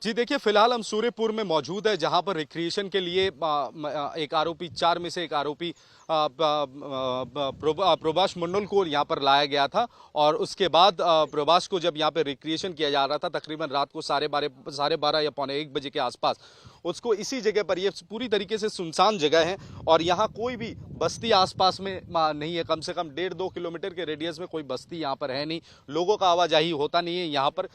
जी देखिए, फिलहाल हम सूर्यपुर में मौजूद है जहां पर रिक्रिएशन के लिए एक आरोपी, चार में से एक आरोपी प्रभाष मंडल को यहां पर लाया गया था। और उसके बाद प्रभाष को जब यहां पर रिक्रिएशन किया जा रहा था, तकरीबन रात को साढ़े बारह या पौने एक बजे के आसपास उसको इसी जगह पर, ये पूरी तरीके से सुनसान जगह है और यहाँ कोई भी बस्ती आसपास में नहीं है। कम से कम 1.5-2 किलोमीटर के रेडियस में कोई बस्ती यहाँ पर है नहीं, लोगों का आवाजाही होता नहीं है यहाँ पर।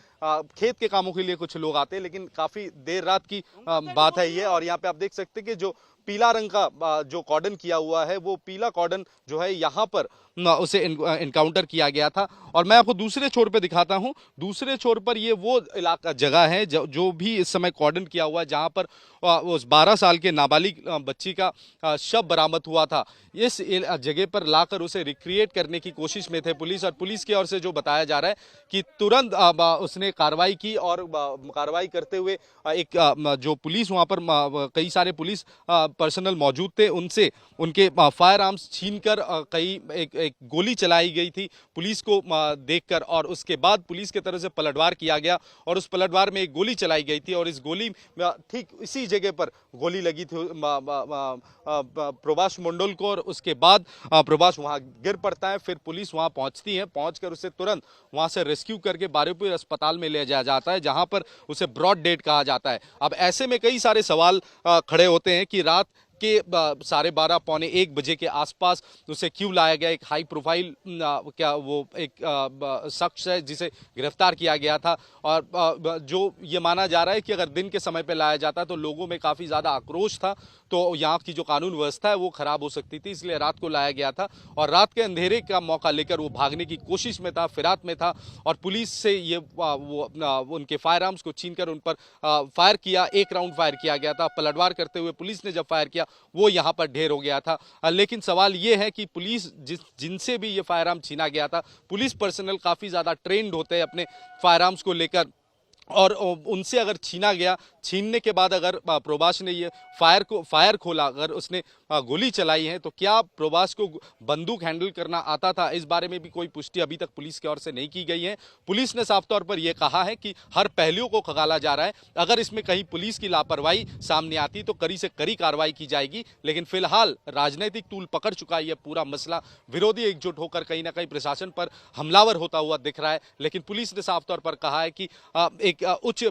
खेत के कामों के लिए कुछ लोग आते हैं, लेकिन काफी देर रात की बात है ये। और यहाँ पे आप देख सकते हैं कि जो पीला रंग का जो कॉर्डन किया हुआ है, वो पीला कॉर्डन जो है यहाँ पर उसे इनकाउंटर किया गया था। और मैं आपको दूसरे छोर पे दिखाता हूँ। दूसरे छोर पर ये वो इलाका जगह है जो भी इस समय कॉर्डन किया हुआ है, जहाँ पर उस 12 साल के नाबालिग बच्ची का शव बरामद हुआ था। इस जगह पर लाकर उसे रिक्रिएट करने की कोशिश में थे पुलिस। और पुलिस की ओर से जो बताया जा रहा है कि तुरंत उसने कार्रवाई की और कार्रवाई करते हुए एक जो पुलिस वहाँ पर कई सारे पुलिस पर्सनल मौजूद थे, उनसे उनके फायर आर्म्स छीनकर कई एक गोली चलाई गई थी पुलिस को देखकर। और उसके बाद पुलिस की तरफ से पलटवार किया गया और उस पलटवार में एक गोली चलाई गई थी और इस गोली ठीक इसी जगह पर गोली लगी थी प्रभाष मंडल को। और उसके बाद प्रभाष वहां गिर पड़ता है। फिर पुलिस वहां पहुंचती है, पहुंचकर उसे तुरंत वहां से रेस्क्यू करके बारुपुर अस्पताल में ले जाया जाता है, जहां पर उसे ब्रॉड डेड कहा जाता है। अब ऐसे में कई सारे सवाल खड़े होते हैं कि रात के 12:30 पौने 1 बजे के आसपास उसे क्यों लाया गया। एक हाई प्रोफाइल क्या वो एक शख्स है जिसे गिरफ्तार किया गया था। और जो ये माना जा रहा है कि अगर दिन के समय पे लाया जाता तो लोगों में काफ़ी ज़्यादा आक्रोश था, तो यहाँ की जो कानून व्यवस्था है वो खराब हो सकती थी, इसलिए रात को लाया गया था। और रात के अंधेरे का मौका लेकर वो भागने की कोशिश में था, फिरात में था। और पुलिस से ये वो उनके फायर आर्म्स को छीनकर उन पर फायर किया। एक राउंड फायर किया गया था। पलटवार करते हुए पुलिस ने जब फायर किया, वो यहाँ पर ढेर हो गया था। लेकिन सवाल ये है कि पुलिस जिनसे भी ये फायर आर्म छीना गया था, पुलिस पर्सनल काफ़ी ज़्यादा ट्रेंड होते हैं अपने फायर आर्म्स को लेकर। और उनसे अगर छीना गया, छीनने के बाद अगर प्रभाष ने ये फायर खोला, अगर उसने गोली चलाई है, तो क्या प्रभाष को बंदूक हैंडल करना आता था? इस बारे में भी कोई पुष्टि अभी तक पुलिस की ओर से नहीं की गई है। पुलिस ने साफ तौर पर यह कहा है कि हर पहलुओं को खंगाला जा रहा है। अगर इसमें कहीं पुलिस की लापरवाही सामने आती तो कड़ी से कड़ी कार्रवाई की जाएगी। लेकिन फिलहाल राजनीतिक तूल पकड़ चुका है यह पूरा मसला। विरोधी एकजुट होकर कहीं ना कहीं प्रशासन पर हमलावर होता हुआ दिख रहा है। लेकिन पुलिस ने साफ तौर पर कहा है कि एक उच्च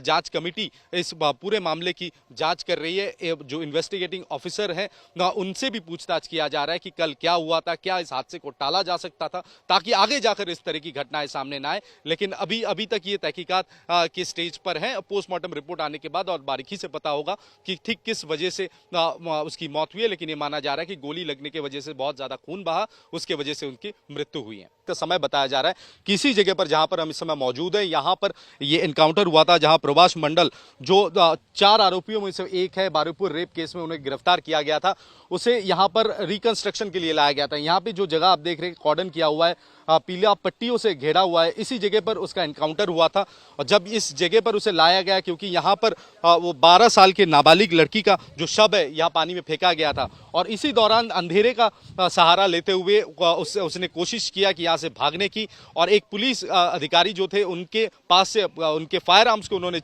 जांच कमेटी इस पूरे मामले की जांच कर रही है। जो इन्वेस्टिगेटिंग ऑफिसर है उनसे भी पूछताछ किया जा रहा है कि कल क्या हुआ था, क्या इस हादसे को टाला जा सकता था, ताकि आगे जाकर इस तरह की घटनाएं सामने ना आए। लेकिन अभी तक ये तहकीकात के स्टेज पर है। पोस्टमार्टम रिपोर्ट आने के बाद और बारीकी से पता होगा कि ठीक किस वजह से उसकी मौत हुई है। लेकिन ये माना जा रहा है कि गोली लगने की वजह से बहुत ज्यादा खून बहा, उसके वजह से उनकी मृत्यु हुई है। तो समय बताया जा रहा है किसी जगह पर जहां पर हम इस समय मौजूद है, यहां पर ये एनकाउंटर हुआ था, जहां प्रभाष मंडल जो 4 आरोपियों में से एक है, बारुपुर रेप केस में उन्हें गिरफ्तार किया गया था, उसे यहां पर रिकंस्ट्रक्शन के लिए लाया गया था। यहां पे जो जगह आप देख रहे हैं, कॉर्डन किया हुआ है, पीला पट्टियों से घेरा हुआ है, इसी जगह पर उसका एनकाउंटर हुआ था। और जब इस जगह पर उसे लाया गया, क्योंकि यहाँ पर वो 12 साल के नाबालिग लड़की का जो शव है यहाँ पानी में फेंका गया था। और इसी दौरान अंधेरे का सहारा लेते हुए उसने कोशिश किया कि यहाँ से भागने की। और एक पुलिस अधिकारी जो थे, उनके पास से उनके फायर आर्म्स को उन्होंने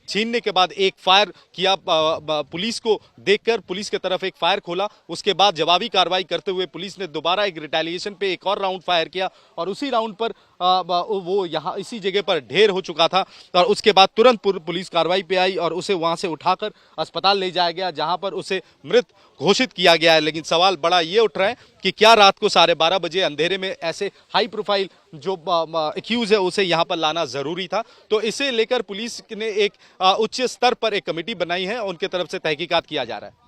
छीनने के बाद एक फायर किया। पुलिस को देखकर पुलिस की तरफ एक फायर खोला। उसके बाद जवाबी कार्रवाई करते हुए पुलिस ने दोबारा एक रिटेलिएशन पे एक और राउंड फायर किया। और उसी राउंड पर वो यहाँ इसी जगह पर ढेर हो चुका था। और उसके बाद तुरंत पुलिस कार्रवाई पे आई और उसे वहां से उठाकर अस्पताल ले जाया गया, जहां पर उसे मृत घोषित किया गया है। लेकिन सवाल बड़ा ये उठ रहा है कि क्या रात को 12:30 बजे अंधेरे में ऐसे हाई प्रोफाइल जो एक्यूज है उसे यहाँ पर लाना जरूरी था? तो इसे लेकर पुलिस ने एक उच्च स्तर पर एक कमेटी बनाई है, उनके तरफ से तहकीकात किया जा रहा है।